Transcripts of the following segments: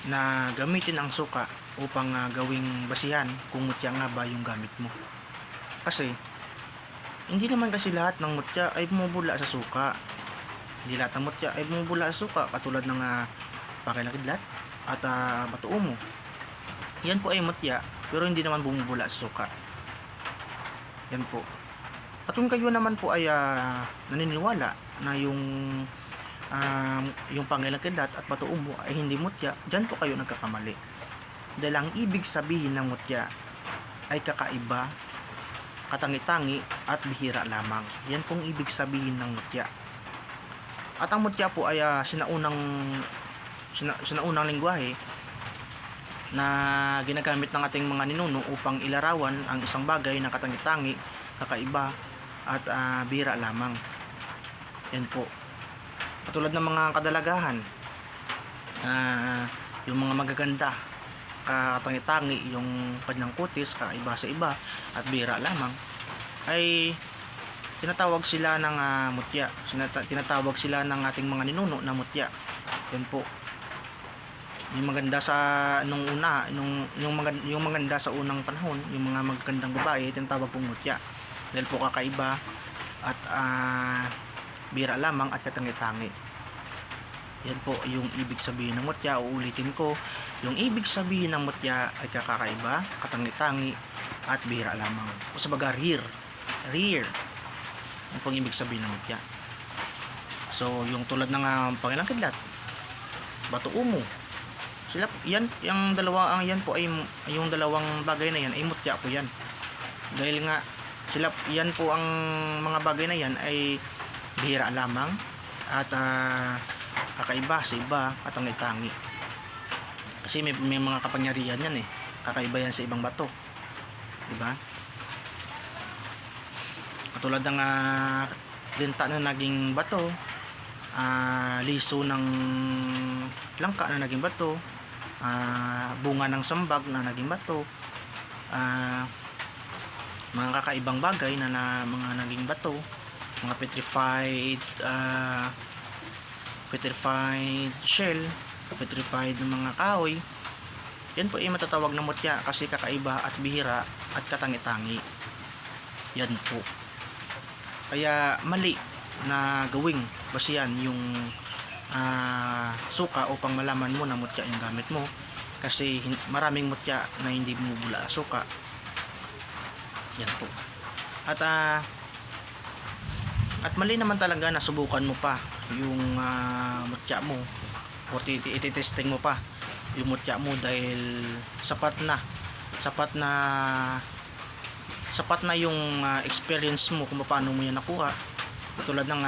na gamitin ang suka upang gawing basihan kung mutya nga ba yung gamit mo. Kasi hindi naman kasi lahat ng mutya ay bumubula sa suka. Hindi lahat ng mutya ay bumubula sa suka, katulad ng pakilakidlat at bato umo. Yan po ay mutya pero hindi naman bumubula sa suka. Yan po. At kung kayo naman po ay naniniwala na yung pangilakidlat at bato umo ay hindi mutya, dyan po kayo nagkakamali. Dahil ang ibig sabihin ng mutya ay kakaiba, katangi-tangi at bihira lamang. Yan pong ibig sabihin ng mutya. At ang mutya po ay sinaunang lengguwahe na ginagamit ng ating mga ninuno upang ilarawan ang isang bagay na katangi-tangi, kakaiba at bihira lamang. Yan po. Katulad ng mga kadalagahan, yung mga magaganda, katangi-tangi, yung kanyang kutis, kakaiba sa iba at bihira lamang, ay tinatawag sila ng mutya. Tinatawag sila ng ating mga ninuno na mutya. Yan po. Yung maganda sa yung maganda sa unang panahon, yung mga magagandang babae, tinatawag pong mutya. Dahil po kakaiba at bihira lamang at katangi-tangi. Yan po yung ibig sabihin ng mutya. Uulitin ko, yung ibig sabihin ng mutya ay kakaiba, katangi-tangi at bihira lamang. O sa baga rare. Yan po yung ibig sabihin ng mutya. So yung tulad ng pangilakidlat, bato umo, sila yan, yung dalawa yan po ay yung dalawang bagay na yan ay mutya po yan. Dahil nga sila yan po ang mga bagay na yan ay bihira lamang at kakaiba sa iba at tangi-tangi. Kasi may mga kapangyarihan yan eh. Kakaiba yan sa ibang bato. Diba? Katulad ng linta na naging bato, liso ng langka na naging bato, bunga ng sambag na naging bato, mga kakaibang bagay na mga naging bato, mga petrified shell, petrified ng mga kahoy. Yan po ay matatawag na mutya kasi kakaiba at bihira at katangi-tangi. Yan po. Kaya mali na gawing basihan yung suka upang malaman mo na mutya yung gamit mo, kasi maraming mutya na hindi bumubula sa suka. Yan po. At mali naman talaga na subukan mo pa yung mutya mo o ititesting mo pa yung mutya mo dahil sapat na yung experience mo kung paano mo yan nakuha. Tulad ng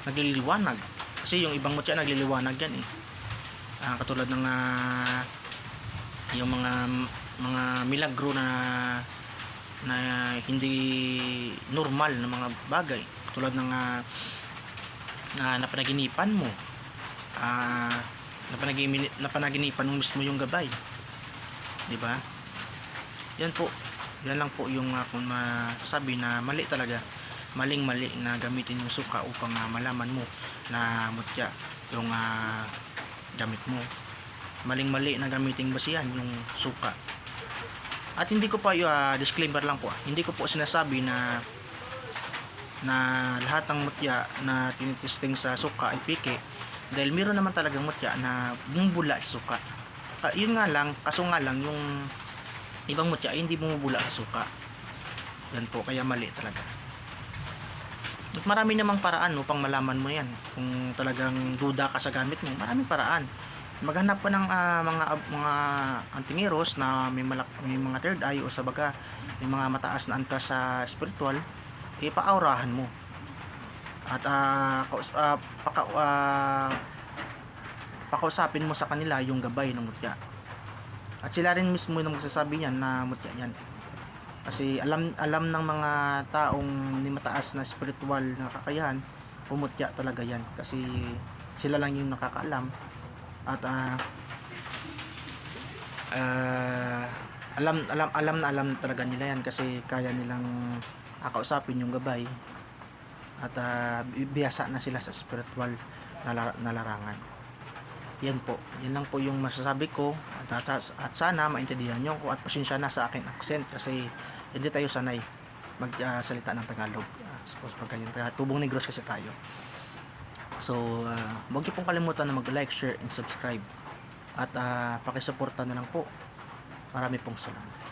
nagliliwanag, kasi yung ibang mutya nagliliwanag yan eh. Katulad ng yung mga milagro na hindi normal na mga bagay, tulad ng napanaginipan mo, napanaginipan mo mismo yung gabay, di ba? Yan po, yan lang po yung kung masabi na mali talaga, maling-mali na gamitin yung suka upang malaman mo na mutya yung gamit mo. Maling-mali na gamitin basihan yung suka. At hindi ko pa disclaimer lang po, hindi ko po sinasabi na lahat ng mutya na tinitesting sa suka ay piki, dahil meron naman talagang mutya na bumubula sa suka. Yun nga lang, kaso nga lang yung ibang mutya ay hindi bumubula sa suka. Yan po, kaya mali talaga. At marami namang paraan upang malaman mo yan. Kung talagang duda ka sa gamit mo, maraming paraan. Maghanap pa ng mga antingiros na may mga third eye, o sa baga may mga mataas na antas sa spiritual, ipaaurahan mo at pakausapin mo sa kanila yung gabay ng mutya, at sila rin mismo yung magsasabi niyan na mutya yan, kasi alam ng mga taong may mataas na spiritual na kakayahan, pumutya talaga yan, kasi sila lang yung nakakaalam. At alam talaga nila yan, kasi kaya nilang kausapin yung gabay, at biyasa na sila sa spiritual na larangan. Yan po. Yan lang po yung masasabi ko. At sana maintindihan nyo ko at pasensya na sa akin accent kasi hindi tayo sanay magsalita ng Tagalog. Suppose pag ganyan. Tubong Negros kasi tayo. So, huwag niyo pong kalimutan na mag-like, share, and subscribe. At pakisuporta na lang po. Marami pong salamat.